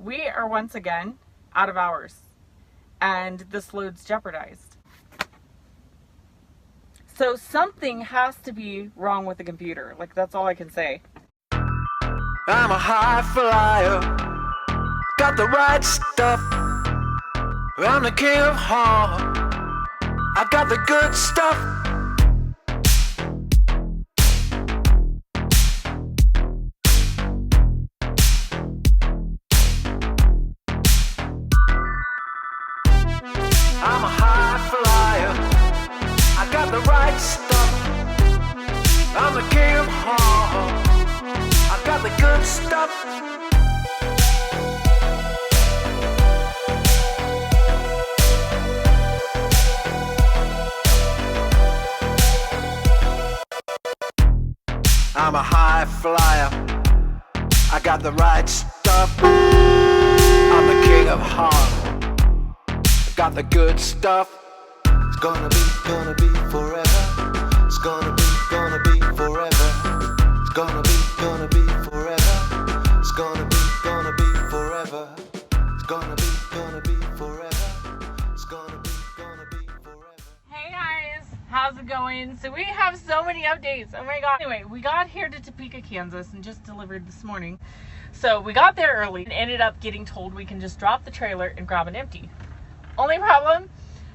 we are once again out of hours and this load's jeopardized. So something has to be wrong with the computer. Like, that's all I can say. I'm a high flyer, got the right stuff. I'm the king of heart, I got the good stuff. I'm a high flyer, I got the right stuff. I'm the king of heart, I got the good stuff. I'm a high flyer, I got the right stuff. I'm the king of heart, I got the good stuff. It's gonna be forever. It's gonna be forever. It's gonna be forever. It's gonna be forever. It's gonna be forever. It's gonna be forever. Hey guys, how's it going? So we have so many updates. Oh my god. Anyway, we got here to Topeka, Kansas and just delivered this morning. So we got there early and ended up getting told we can just drop the trailer and grab an empty. Only problem,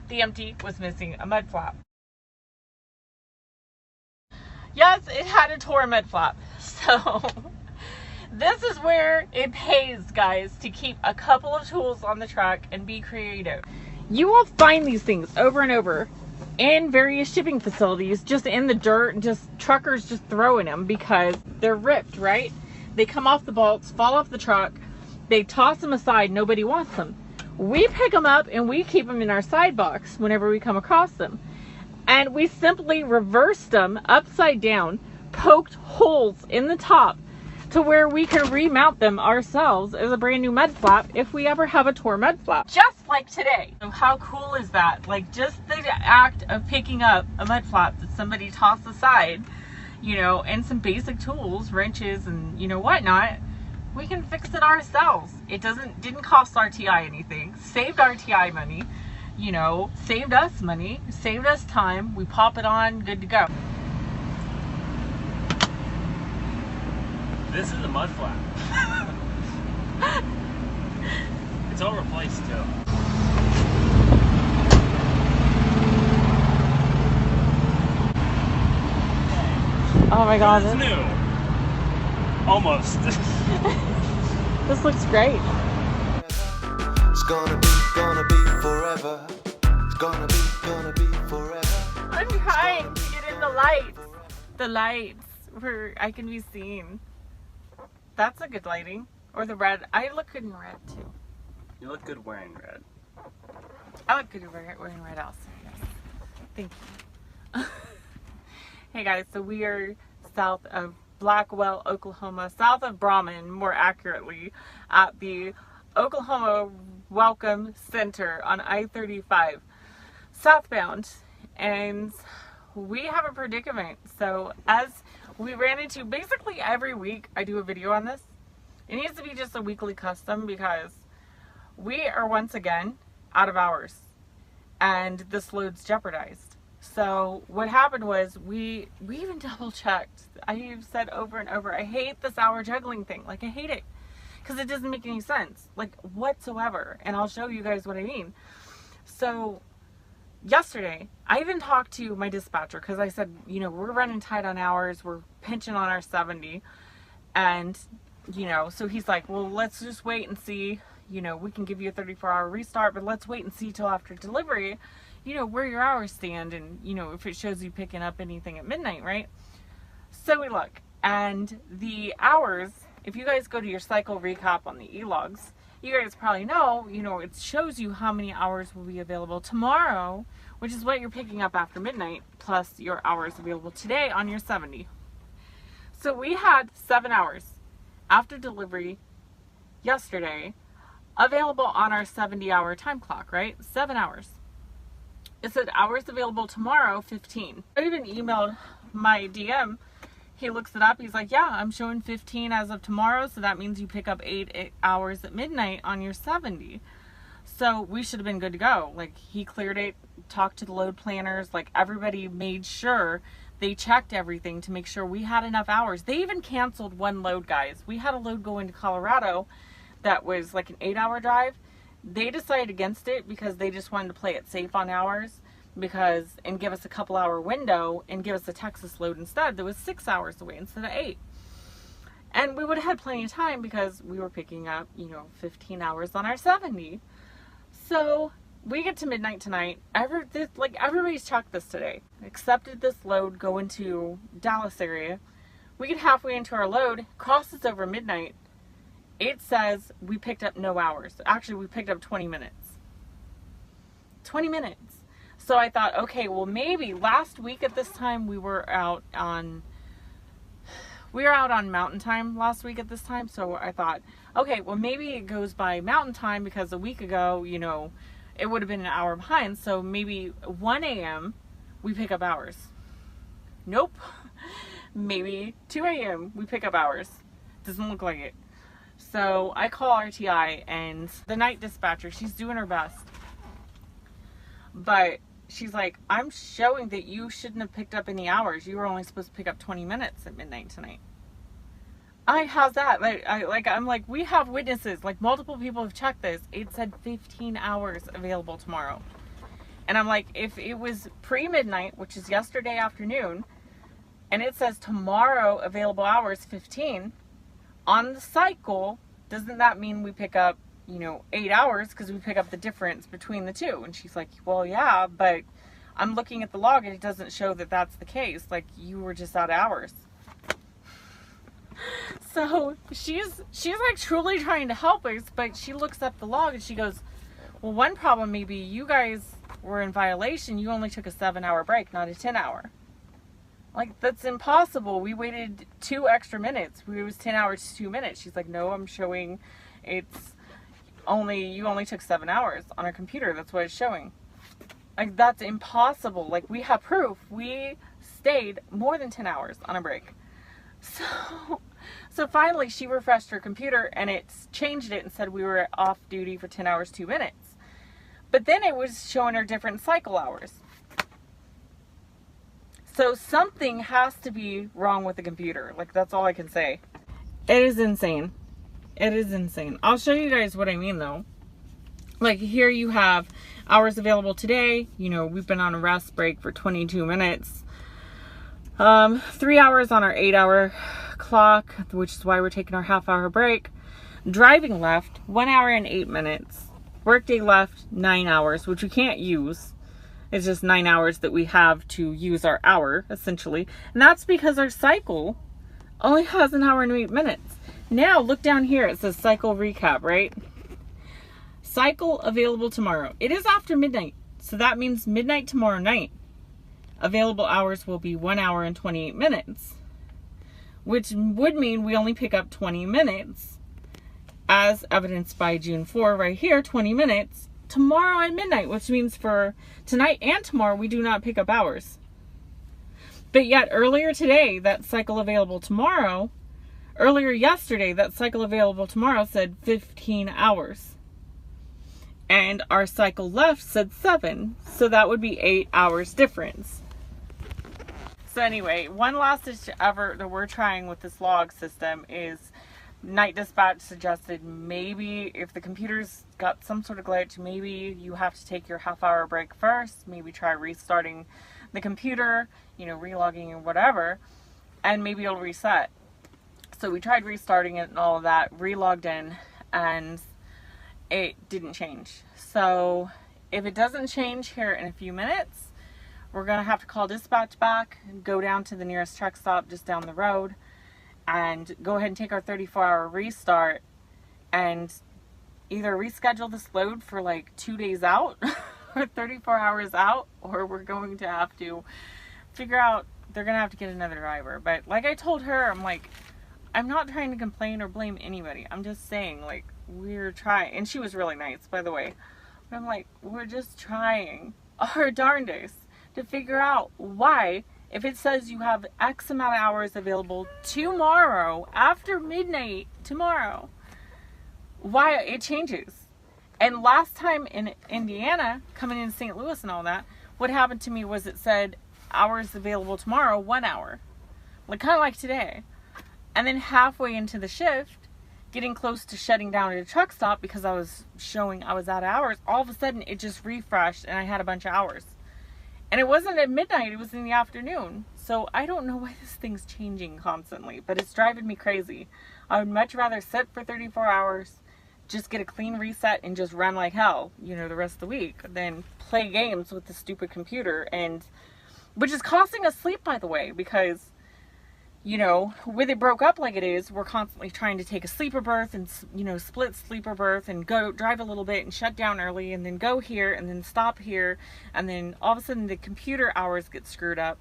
the empty was missing a mud flap. Yes, it had a torn mud flap. So this is where it pays, guys, to keep a couple of tools on the truck and be creative. You will find these things over and over in various shipping facilities, just in the dirt, and just truckers just throwing them because they're ripped, right? They come off the bolts, fall off the truck, they toss them aside, nobody wants them. We pick them up and we keep them in our side box whenever we come across them. And we simply reversed them upside down, poked holes in the top to where we can remount them ourselves as a brand new mud flap if we ever have a torn mud flap. Just like today. So how cool is that? Like, just the act of picking up a mud flap that somebody tossed aside, you know, and some basic tools, wrenches and, you know, whatnot, we can fix it ourselves. It didn't cost RTI anything, saved RTI money, you know, saved us money, saved us time. We pop it on, good to go. This is a mud flap. It's all replaced too. Oh my god. It's new. Almost. This looks great. It's gonna be forever. It's gonna be forever. I'm trying to get in the lights. The lights where I can be seen. That's a good lighting. Or the red. I look good in red too. You look good wearing red. I look good wearing red also. Yes. Thank you. Hey guys, so we are south of Blackwell, Oklahoma, south of Brahman, more accurately, at the Oklahoma Welcome Center on I-35 southbound, and we have a predicament. So as we ran into, basically every week I do a video on this. It needs to be just a weekly custom because we are once again out of hours and this load's jeopardized. So what happened was we even double checked. I've said over and over, I hate this hour juggling thing. Like, I hate it because it doesn't make any sense, like, whatsoever. And I'll show you guys what I mean. So yesterday, I even talked to my dispatcher because I said, you know, we're running tight on hours. We're pinching on our 70. And, you know, so he's like, well, let's just wait and see. You know, we can give you a 34-hour restart, but let's wait and see till after delivery, you know, where your hours stand and, you know, if it shows you picking up anything at midnight, right? So we look, and the hours, if you guys go to your cycle recap on the e-logs, you guys probably know, you know, it shows you how many hours will be available tomorrow, which is what you're picking up after midnight, plus your hours available today on your 70. So we had 7 hours after delivery yesterday available on our 70-hour time clock, right? 7 hours. It said hours available tomorrow, 15. I even emailed my DM He looks it up. He's like, yeah, I'm showing 15 as of tomorrow. So that means you pick up 8 hours at midnight on your 70. So we should have been good to go. Like, he cleared it, talked to the load planners. Like, everybody made sure they checked everything to make sure we had enough hours. They even canceled one load, guys. We had a load going to Colorado that was like an 8-hour drive. They decided against it because they just wanted to play it safe on hours, and give us a couple hour window and give us a Texas load instead that was 6 hours away instead of 8. And we would have had plenty of time because we were picking up, 15 hours on our 70. So we get to midnight tonight. Everybody's checked this today. Accepted this load going to Dallas area. We get halfway into our load, crosses over midnight. It says we picked up no hours. Actually, we picked up 20 minutes. 20 minutes. So I thought, okay, well, maybe last week at this time we were out on Mountain Time last week at this time. So I thought, okay, well, maybe it goes by Mountain Time because a week ago, it would have been an hour behind. So maybe 1 a.m. we pick up hours. Nope. Maybe 2 a.m. we pick up hours. Doesn't look like it. So I call RTI, and the night dispatcher, she's doing her best. But she's like, I'm showing that you shouldn't have picked up any hours. You were only supposed to pick up 20 minutes at midnight tonight. How's that? I'm like, we have witnesses. Like, multiple people have checked this. It said 15 hours available tomorrow. And I'm like, if it was pre-midnight, which is yesterday afternoon, and it says tomorrow available hours 15, on the cycle, doesn't that mean we pick up 8 hours because we pick up the difference between the two? And she's like, well, yeah, but I'm looking at the log and it doesn't show that that's the case. Like, you were just out of hours. So she's like truly trying to help us, but she looks up the log and she goes, well, one problem may be you guys were in violation. You only took a 7-hour break, not a 10-hour. Like, that's impossible. We waited 2 extra minutes. It was 10 hours, 2 minutes. She's like, no, I'm showing you only took 7 hours on our computer. That's what it's showing. Like, that's impossible. Like, we have proof. We stayed more than 10 hours on a break. So finally she refreshed her computer and it changed it and said we were off duty for 10 hours, 2 minutes. But then it was showing her different cycle hours. So something has to be wrong with the computer. Like, that's all I can say. It is insane. It is insane. I'll show you guys what I mean though. Like, here you have hours available today. We've been on a rest break for 22 minutes. 3 hours on our 8-hour clock, which is why we're taking our half-hour break. Driving left, 1 hour and 8 minutes. Workday left, 9 hours, which we can't use. It's just 9 hours that we have to use our hour, essentially. And that's because our cycle only has 1 hour and 8 minutes. Now, look down here. It says cycle recap, right? Cycle available tomorrow. It is after midnight. So that means midnight tomorrow night. Available hours will be 1 hour and 28 minutes. Which would mean we only pick up 20 minutes. As evidenced by June 4 right here, 20 minutes. Tomorrow at midnight, which means for tonight and tomorrow we do not pick up hours. But yet earlier today, that cycle available tomorrow, earlier yesterday, that cycle available tomorrow said 15 hours. And our cycle left said 7. So that would be 8 hours difference. So anyway, one last effort that we're trying with this log system is night dispatch suggested maybe if the computer's got some sort of glitch, maybe you have to take your half-hour break first. Maybe try restarting the computer, relogging or whatever, and maybe it'll reset. So we tried restarting it and all of that, relogged in, and it didn't change. So if it doesn't change here in a few minutes, we're going to have to call dispatch back and go down to the nearest truck stop just down the road and go ahead and take our 34-hour restart and either reschedule this load for like 2 days out or 34 hours out, or we're going to have to figure out, they're going to have to get another driver. But like I told her, I'm like, I'm not trying to complain or blame anybody. I'm just saying, like, we're trying. And she was really nice, by the way. But I'm like, we're just trying our darndest to figure out why if it says you have X amount of hours available tomorrow, after midnight tomorrow, why it changes. And last time in Indiana, coming in St. Louis and all that, what happened to me was it said hours available tomorrow, 1 hour. Like, kind of like today. And then halfway into the shift, getting close to shutting down at a truck stop because I was showing I was out of hours, all of a sudden it just refreshed and I had a bunch of hours. And it wasn't at midnight, it was in the afternoon. So I don't know why this thing's changing constantly, but it's driving me crazy. I would much rather sit for 34 hours, just get a clean reset and just run like hell, you know, the rest of the week, than play games with the stupid computer, and which is costing us sleep, by the way, because, you know, with it broke up like it is, we're constantly trying to take a sleeper berth and, you know, split sleeper berth and go drive a little bit and shut down early and then go here and then stop here. And then all of a sudden the computer hours get screwed up.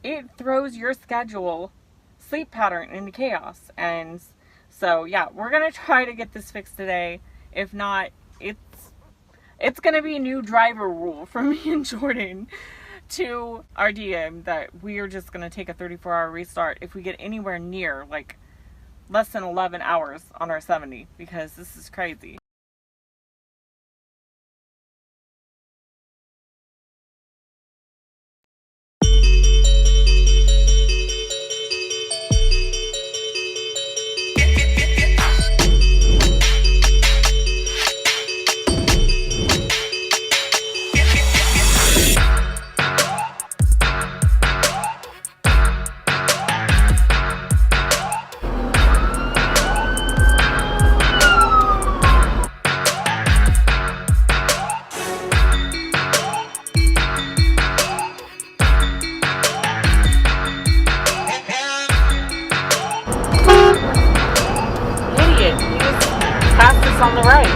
It throws your schedule sleep pattern into chaos. And so, yeah, we're going to try to get this fixed today. If not, it's going to be a new driver rule for me and Jordan to our DM that we are just going to take a 34-hour restart if we get anywhere near like less than 11 hours on our 70, because this is crazy. On the right.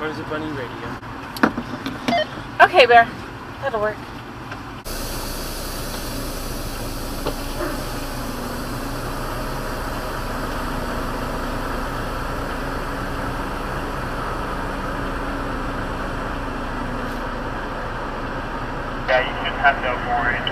Where's the bunny radio? Okay, Bear. That'll work. Yeah, you should have no warrant.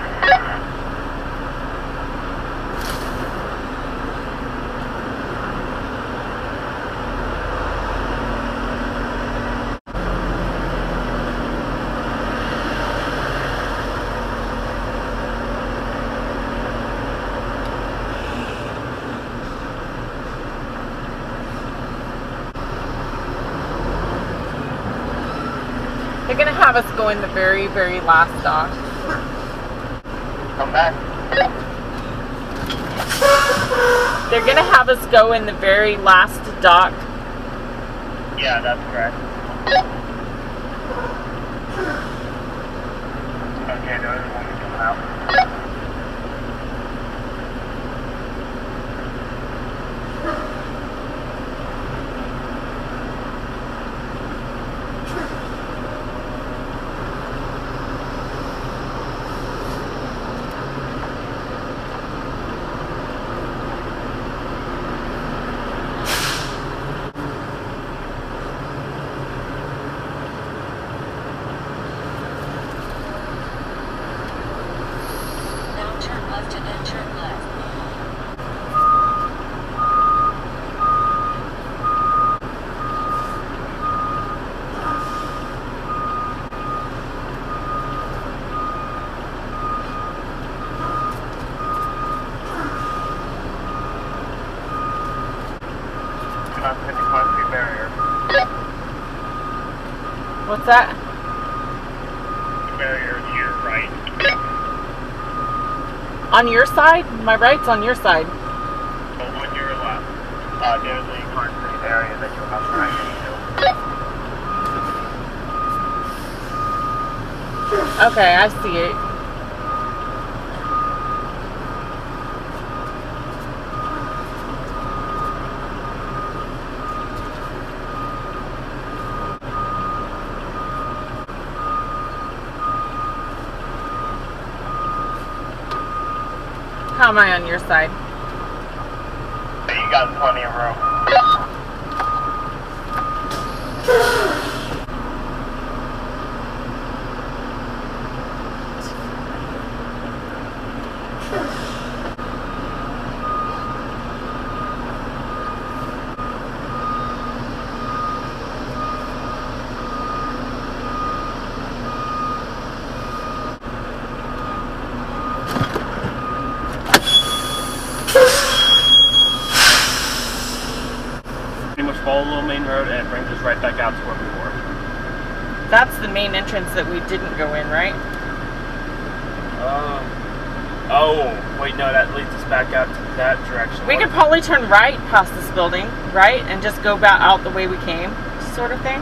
They're going to have us go in the very, very last dock. Come back. They're going to have us go in the very last dock. Yeah, that's correct. Okay, there's one coming out. keeping on to the concrete barrier. What's that? The barrier to your right. On your side? My right's on your side. But on your left. There's a concrete area that you'll have to crack into. Okay, I see it. How am I on your side? You got plenty of room. Pretty much follow the little main road and it brings us right back out to where we were. That's the main entrance that we didn't go in, right? Oh, wait, no, that leads us back out to that direction. We could probably turn right past this building, right? And just go back out the way we came, sort of thing.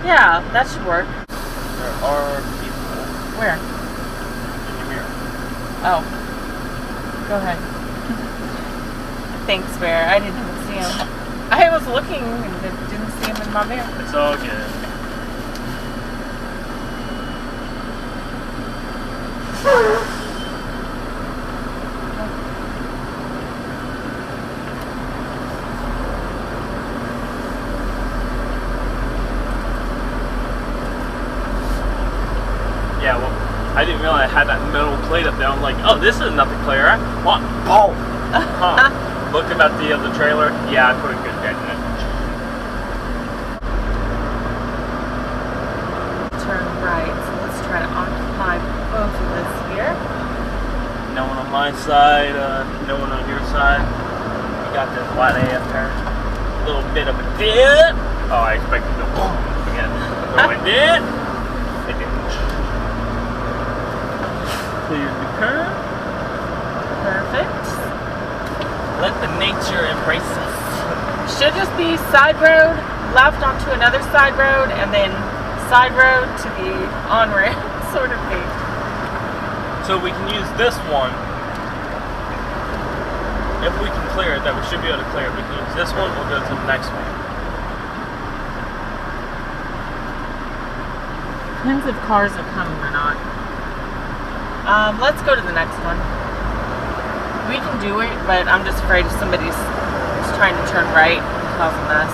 Yeah, that should work. There are people Where? in your mirror. Oh. Go ahead. Thanks, Bear. I didn't even see him. I was looking and didn't see him in my mirror. It's all good. Yeah, well, I didn't realize I had that metal plate up there. I'm like, oh, this is nothing clear. What? Oh! Huh. Looked about the other trailer. Yeah, I put a good dent in it. Turn right. So let's try to occupy both of this here. No one on my side, no one on your side. We got this wide AF turn. A little bit of a dip. Oh, I expected to go boom again. No, I did. It didn't. Clear the curve. Perfect. Let the nature embrace us. Should just be side road, left onto another side road, and then side road to the on-ramp sort of thing. So we can use this one. If we can clear it, that we should be able to clear it. We can use this one, we'll go to the next one. Depends if cars are coming or not. Let's go to the next one. We can do it, but I'm just afraid if somebody's trying to turn right and cause a mess.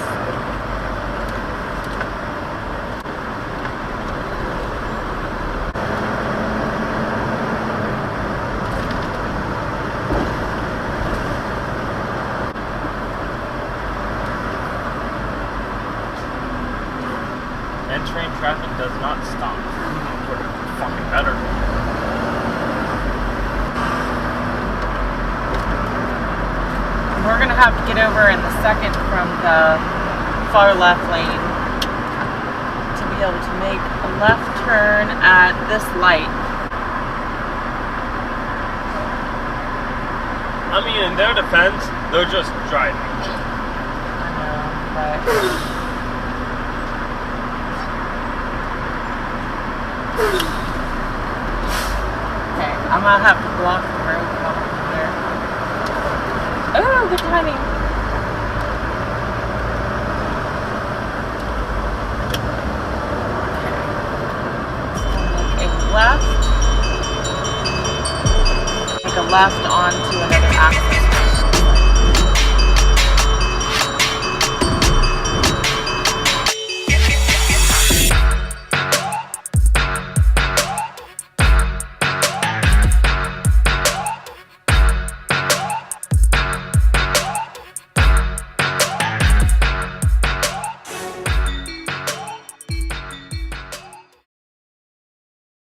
Entering traffic does not stop. We're fucking better. We're going to have to get over in the second from the far left lane to be able to make a left turn at this light. I mean, in their defense, they're just driving. I know, but... Okay, I'm going to have to block the road from here. Oh, good timing. Okay. Make a left onto another axis